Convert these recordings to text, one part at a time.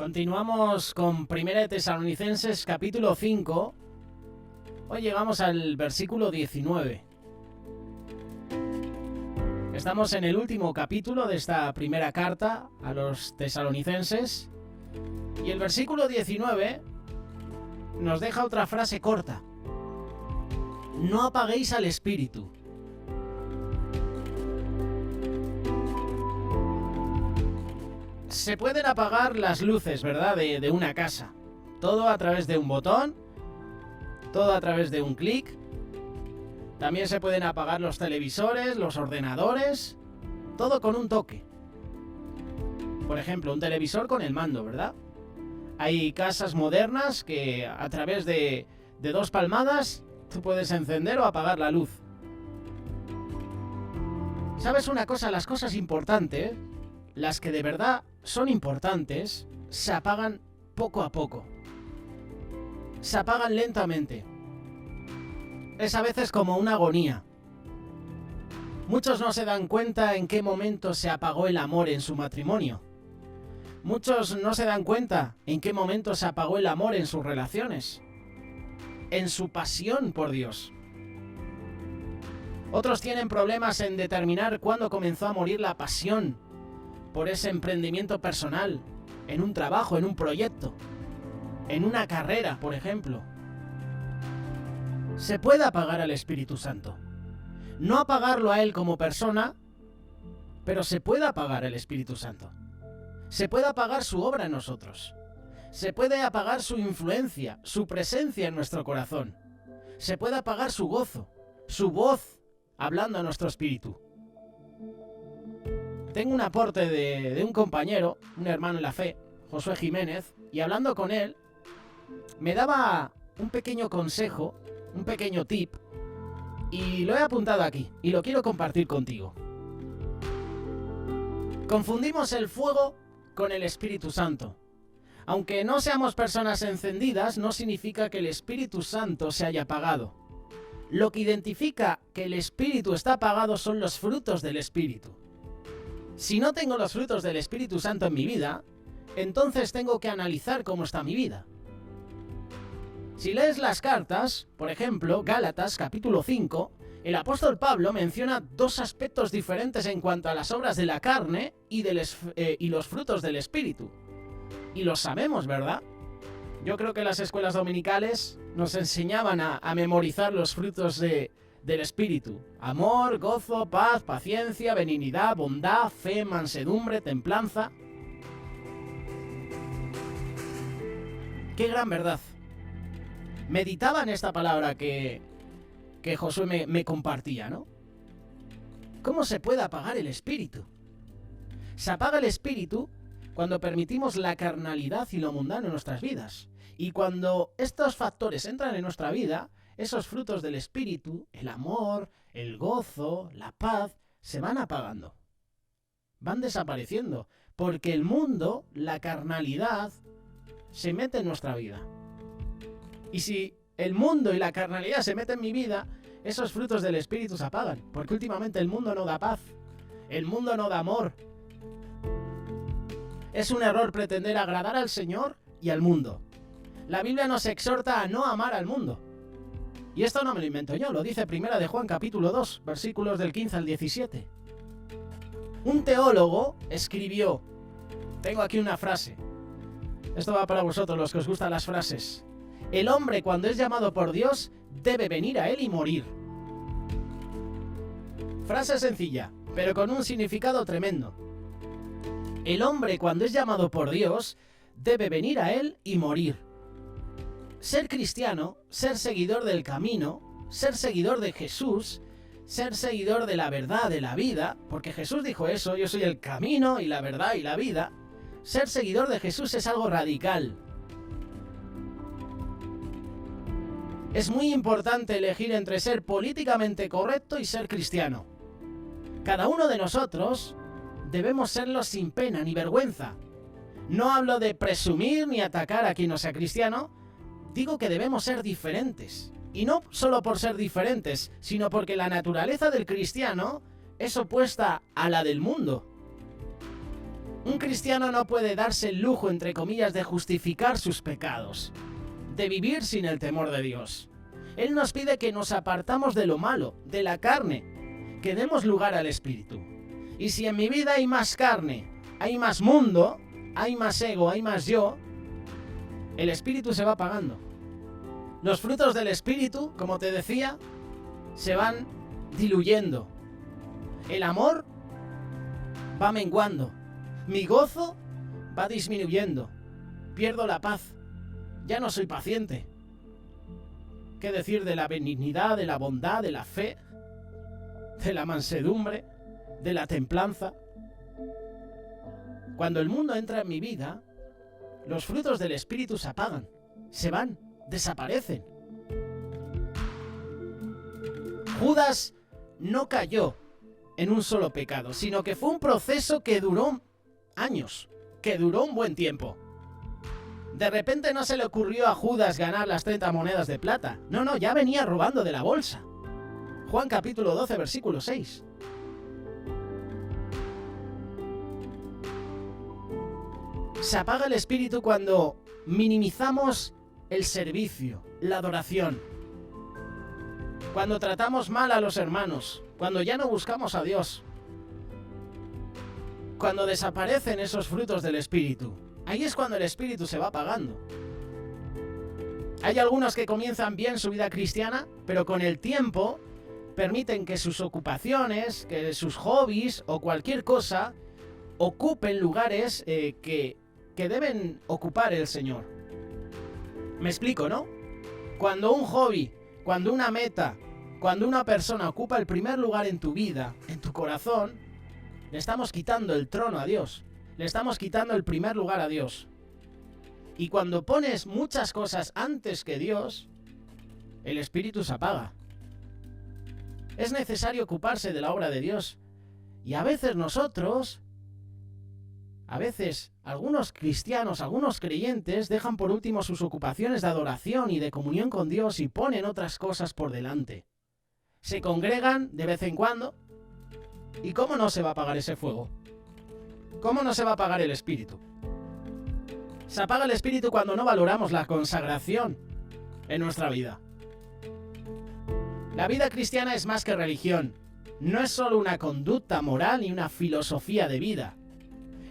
Continuamos con 1 Tesalonicenses capítulo 5. Hoy llegamos al versículo 19. Estamos en el último capítulo de esta primera carta a los tesalonicenses. Y el versículo 19 nos deja otra frase corta. No apaguéis al espíritu. Se pueden apagar las luces, ¿verdad? De una casa. Todo a través de un botón. Todo a través de un clic. También se pueden apagar los televisores, los ordenadores. Todo con un toque. Por ejemplo, un televisor con el mando, ¿verdad? Hay casas modernas que a través de 2 palmadas tú puedes encender o apagar la luz. ¿Sabes una cosa? Las cosas importantes, las que de verdad son importantes, se apagan poco a poco. Se apagan lentamente. Es a veces como una agonía. Muchos no se dan cuenta en qué momento se apagó el amor en su matrimonio. Muchos no se dan cuenta en qué momento se apagó el amor en sus relaciones. En su pasión por Dios. Otros tienen problemas en determinar cuándo comenzó a morir la pasión por ese emprendimiento personal, en un trabajo, en un proyecto, en una carrera, por ejemplo. Se puede apagar al Espíritu Santo. No apagarlo a Él como persona, pero se puede apagar al Espíritu Santo. Se puede apagar su obra en nosotros. Se puede apagar su influencia, su presencia en nuestro corazón. Se puede apagar su gozo, su voz hablando a nuestro espíritu. Tengo un aporte de un compañero, un hermano en la fe, Josué Jiménez, y hablando con él, me daba un pequeño consejo, un pequeño tip, y lo he apuntado aquí, y lo quiero compartir contigo. Confundimos el fuego con el Espíritu Santo. Aunque no seamos personas encendidas, no significa que el Espíritu Santo se haya apagado. Lo que identifica que el Espíritu está apagado son los frutos del Espíritu. Si no tengo los frutos del Espíritu Santo en mi vida, entonces tengo que analizar cómo está mi vida. Si lees las cartas, por ejemplo, Gálatas capítulo 5, el apóstol Pablo menciona 2 aspectos diferentes en cuanto a las obras de la carne y los frutos del Espíritu. Y lo sabemos, ¿verdad? Yo creo que las escuelas dominicales nos enseñaban a memorizar los frutos del Espíritu. Amor, gozo, paz, paciencia, benignidad, bondad, fe, mansedumbre, templanza. ¡Qué gran verdad! Meditaba en esta palabra que Josué me compartía, ¿no? ¿Cómo se puede apagar el Espíritu? Se apaga el Espíritu cuando permitimos la carnalidad y lo mundano en nuestras vidas. Y cuando estos factores entran en nuestra vida, esos frutos del Espíritu, el amor, el gozo, la paz, se van apagando. Van desapareciendo. Porque el mundo, la carnalidad, se mete en nuestra vida. Y si el mundo y la carnalidad se meten en mi vida, esos frutos del Espíritu se apagan. Porque últimamente el mundo no da paz. El mundo no da amor. Es un error pretender agradar al Señor y al mundo. La Biblia nos exhorta a no amar al mundo. Y esto no me lo invento yo, lo dice 1 de Juan capítulo 2, versículos del 15 al 17. Un teólogo escribió, tengo aquí una frase, esto va para vosotros los que os gustan las frases. El hombre cuando es llamado por Dios debe venir a Él y morir. Frase sencilla, pero con un significado tremendo. El hombre cuando es llamado por Dios debe venir a Él y morir. Ser cristiano, ser seguidor del camino, ser seguidor de Jesús, ser seguidor de la verdad, de la vida, porque Jesús dijo eso, yo soy el camino y la verdad y la vida. Ser seguidor de Jesús es algo radical. Es muy importante elegir entre ser políticamente correcto y ser cristiano. Cada uno de nosotros debemos serlo sin pena ni vergüenza. No hablo de presumir ni atacar a quien no sea cristiano. Digo que debemos ser diferentes. Y no solo por ser diferentes, sino porque la naturaleza del cristiano es opuesta a la del mundo. Un cristiano no puede darse el lujo, entre comillas, de justificar sus pecados, de vivir sin el temor de Dios. Él nos pide que nos apartamos de lo malo, de la carne, que demos lugar al Espíritu. Y si en mi vida hay más carne, hay más mundo, hay más ego, hay más yo, el Espíritu se va apagando. Los frutos del Espíritu, como te decía, se van diluyendo. El amor va menguando. Mi gozo va disminuyendo. Pierdo la paz. Ya no soy paciente. ¿Qué decir de la benignidad, de la bondad, de la fe, de la mansedumbre, de la templanza? Cuando el mundo entra en mi vida, los frutos del Espíritu se apagan, se van, desaparecen. Judas no cayó en un solo pecado, sino que fue un proceso que duró años, que duró un buen tiempo. De repente no se le ocurrió a Judas ganar las 30 monedas de plata. No, ya venía robando de la bolsa. Juan capítulo 12, versículo 6. Se apaga el Espíritu cuando minimizamos el servicio, la adoración. Cuando tratamos mal a los hermanos, cuando ya no buscamos a Dios. Cuando desaparecen esos frutos del Espíritu. Ahí es cuando el Espíritu se va apagando. Hay algunos que comienzan bien su vida cristiana, pero con el tiempo permiten que sus ocupaciones, que sus hobbies o cualquier cosa ocupen lugares que deben ocupar el Señor. Me explico, ¿no? Cuando un hobby, cuando una meta, cuando una persona ocupa el primer lugar en tu vida, en tu corazón, le estamos quitando el trono a Dios. Le estamos quitando el primer lugar a Dios. Y cuando pones muchas cosas antes que Dios, el Espíritu se apaga. Es necesario ocuparse de la obra de Dios. Y a veces algunos cristianos, algunos creyentes dejan por último sus ocupaciones de adoración y de comunión con Dios y ponen otras cosas por delante. Se congregan de vez en cuando. ¿Y cómo no se va a apagar ese fuego? ¿Cómo no se va a apagar el Espíritu? Se apaga el Espíritu cuando no valoramos la consagración en nuestra vida. La vida cristiana es más que religión. No es solo una conducta moral ni una filosofía de vida.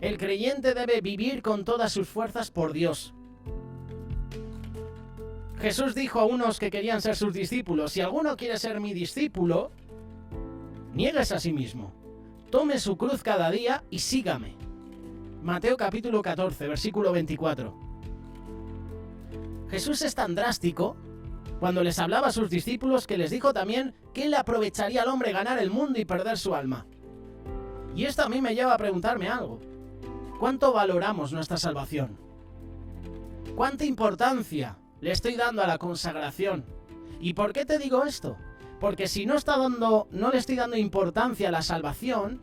El creyente debe vivir con todas sus fuerzas por Dios. Jesús dijo a unos que querían ser sus discípulos: si alguno quiere ser mi discípulo, niéguese a sí mismo. Tome su cruz cada día y sígame. Mateo capítulo 14, versículo 24. Jesús es tan drástico cuando les hablaba a sus discípulos que les dijo también que le aprovecharía al hombre ganar el mundo y perder su alma. Y esto a mí me lleva a preguntarme algo. ¿Cuánto valoramos nuestra salvación? ¿Cuánta importancia le estoy dando a la consagración? ¿Y por qué te digo esto? Porque si no le estoy dando importancia a la salvación,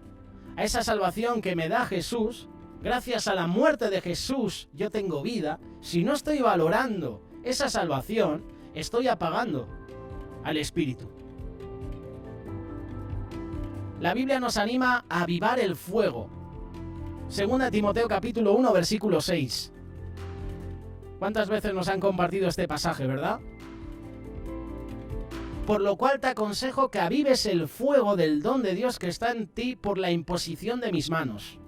a esa salvación que me da Jesús, gracias a la muerte de Jesús yo tengo vida. Si no estoy valorando esa salvación, estoy apagando al Espíritu. La Biblia nos anima a avivar el fuego. 2 Timoteo capítulo 1, versículo 6. ¿Cuántas veces nos han compartido este pasaje, verdad? Por lo cual te aconsejo que avives el fuego del don de Dios que está en ti por la imposición de mis manos.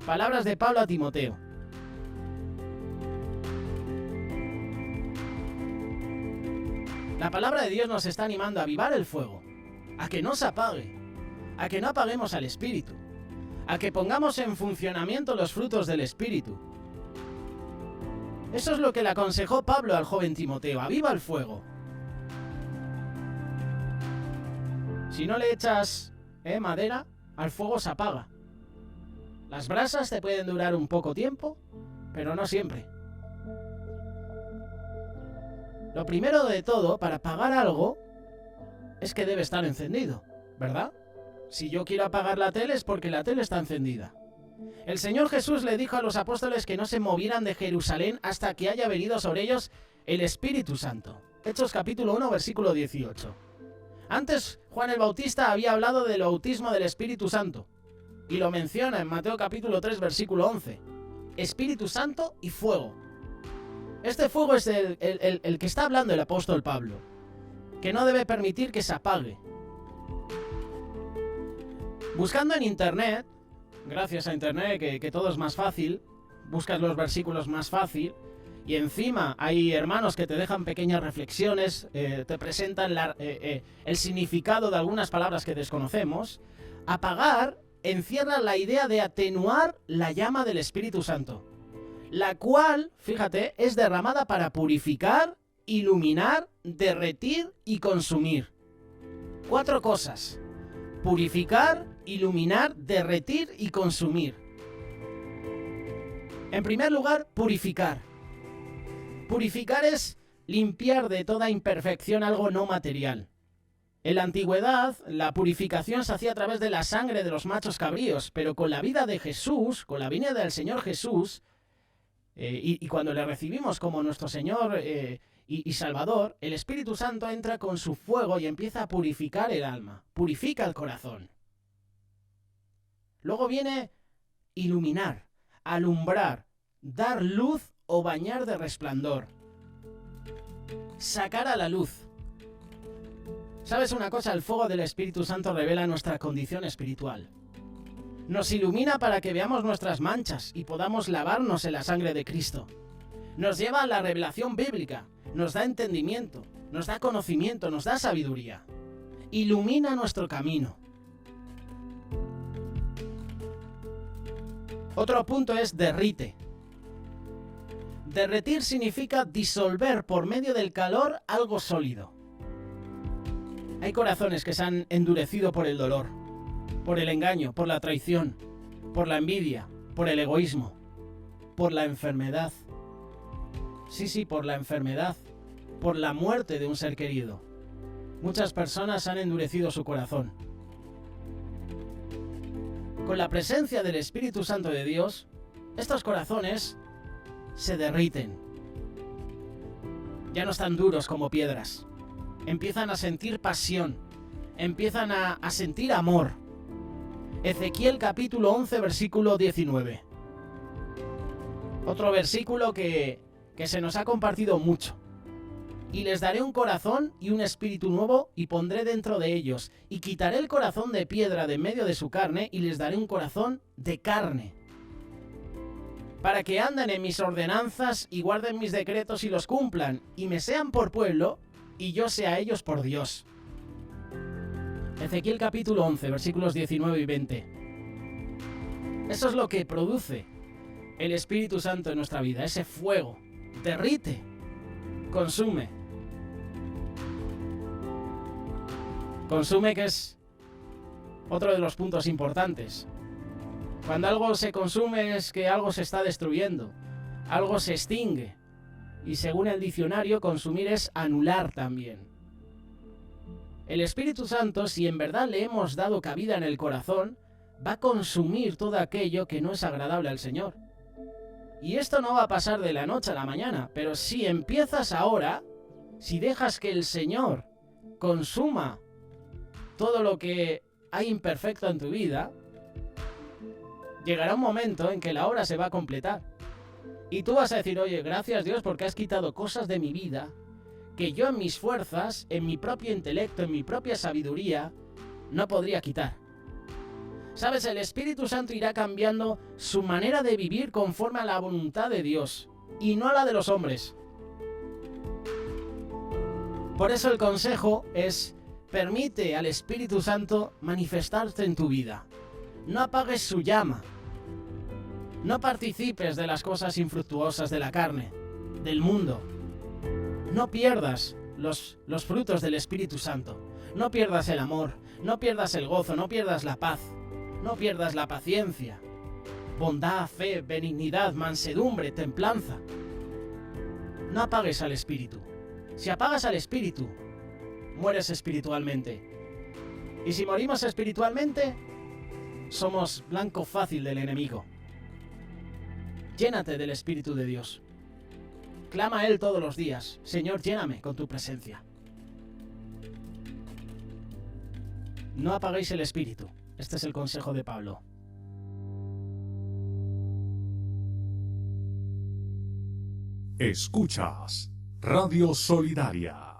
Palabras de Pablo a Timoteo. La palabra de Dios nos está animando a avivar el fuego, a que no se apague, a que no apaguemos al Espíritu, a que pongamos en funcionamiento los frutos del Espíritu. Eso es lo que le aconsejó Pablo al joven Timoteo: aviva el fuego. Si no le echas madera, al fuego se apaga. Las brasas te pueden durar un poco tiempo, pero no siempre. Lo primero de todo, para apagar algo, es que debe estar encendido, ¿verdad? Si yo quiero apagar la tele es porque la tele está encendida. El Señor Jesús le dijo a los apóstoles que no se movieran de Jerusalén hasta que haya venido sobre ellos el Espíritu Santo. Hechos capítulo 1, versículo 18. Antes, Juan el Bautista había hablado del bautismo del Espíritu Santo. Y lo menciona en Mateo capítulo 3, versículo 11. Espíritu Santo y fuego. Este fuego es el que está hablando el apóstol Pablo, que no debe permitir que se apague. Buscando en internet, gracias a internet que todo es más fácil, buscas los versículos más fácil, y encima hay hermanos que te dejan pequeñas reflexiones, te presentan el significado de algunas palabras que desconocemos. Apagar encierra la idea de atenuar la llama del Espíritu Santo, la cual, fíjate, es derramada para purificar, iluminar, derretir y consumir. 4 cosas: purificar, iluminar, derretir y consumir. En primer lugar, purificar. Purificar es limpiar de toda imperfección algo no material. En la antigüedad, la purificación se hacía a través de la sangre de los machos cabríos, pero con la vida de Jesús, con la venida del Señor Jesús, y cuando le recibimos como nuestro Señor y Salvador, el Espíritu Santo entra con su fuego y empieza a purificar el alma, purifica el corazón. Luego viene iluminar, alumbrar, dar luz o bañar de resplandor. Sacar a la luz. ¿Sabes una cosa? El fuego del Espíritu Santo revela nuestra condición espiritual. Nos ilumina para que veamos nuestras manchas y podamos lavarnos en la sangre de Cristo. Nos lleva a la revelación bíblica, nos da entendimiento, nos da conocimiento, nos da sabiduría. Ilumina nuestro camino. Otro punto es derrite. Derretir significa disolver por medio del calor algo sólido. Hay corazones que se han endurecido por el dolor, por el engaño, por la traición, por la envidia, por el egoísmo, por la enfermedad. Sí, por la enfermedad, por la muerte de un ser querido. Muchas personas han endurecido su corazón. Con la presencia del Espíritu Santo de Dios, estos corazones se derriten. Ya no están duros como piedras. Empiezan a sentir pasión. Empiezan a sentir amor. Ezequiel capítulo 11, versículo 19. Otro versículo que se nos ha compartido mucho. Y les daré un corazón y un espíritu nuevo y pondré dentro de ellos. Y quitaré el corazón de piedra de en medio de su carne y les daré un corazón de carne. Para que anden en mis ordenanzas y guarden mis decretos y los cumplan, y me sean por pueblo, y yo sea ellos por Dios. Ezequiel capítulo 11, versículos 19 y 20. Eso es lo que produce el Espíritu Santo en nuestra vida, ese fuego. Derrite, consume. Consume, que es otro de los puntos importantes. Cuando algo se consume es que algo se está destruyendo, algo se extingue. Y según el diccionario, consumir es anular también. El Espíritu Santo, si en verdad le hemos dado cabida en el corazón, va a consumir todo aquello que no es agradable al Señor. Y esto no va a pasar de la noche a la mañana, pero si empiezas ahora, si dejas que el Señor consuma todo lo que hay imperfecto en tu vida, llegará un momento en que la obra se va a completar. Y tú vas a decir: oye, gracias Dios porque has quitado cosas de mi vida que yo en mis fuerzas, en mi propio intelecto, en mi propia sabiduría, no podría quitar. ¿Sabes? El Espíritu Santo irá cambiando su manera de vivir conforme a la voluntad de Dios y no a la de los hombres. Por eso el consejo es: permite al Espíritu Santo manifestarse en tu vida. No apagues su llama. No participes de las cosas infructuosas de la carne, del mundo. No pierdas los frutos del Espíritu Santo. No pierdas el amor, no pierdas el gozo, no pierdas la paz, no pierdas la paciencia, bondad, fe, benignidad, mansedumbre, templanza. No apagues al Espíritu. Si apagas al Espíritu, mueres espiritualmente. Y si morimos espiritualmente, somos blanco fácil del enemigo. Llénate del Espíritu de Dios. Clama a Él todos los días: Señor, lléname con tu presencia. No apaguéis el Espíritu. Este es el consejo de Pablo. Escuchas Radio Solidaria.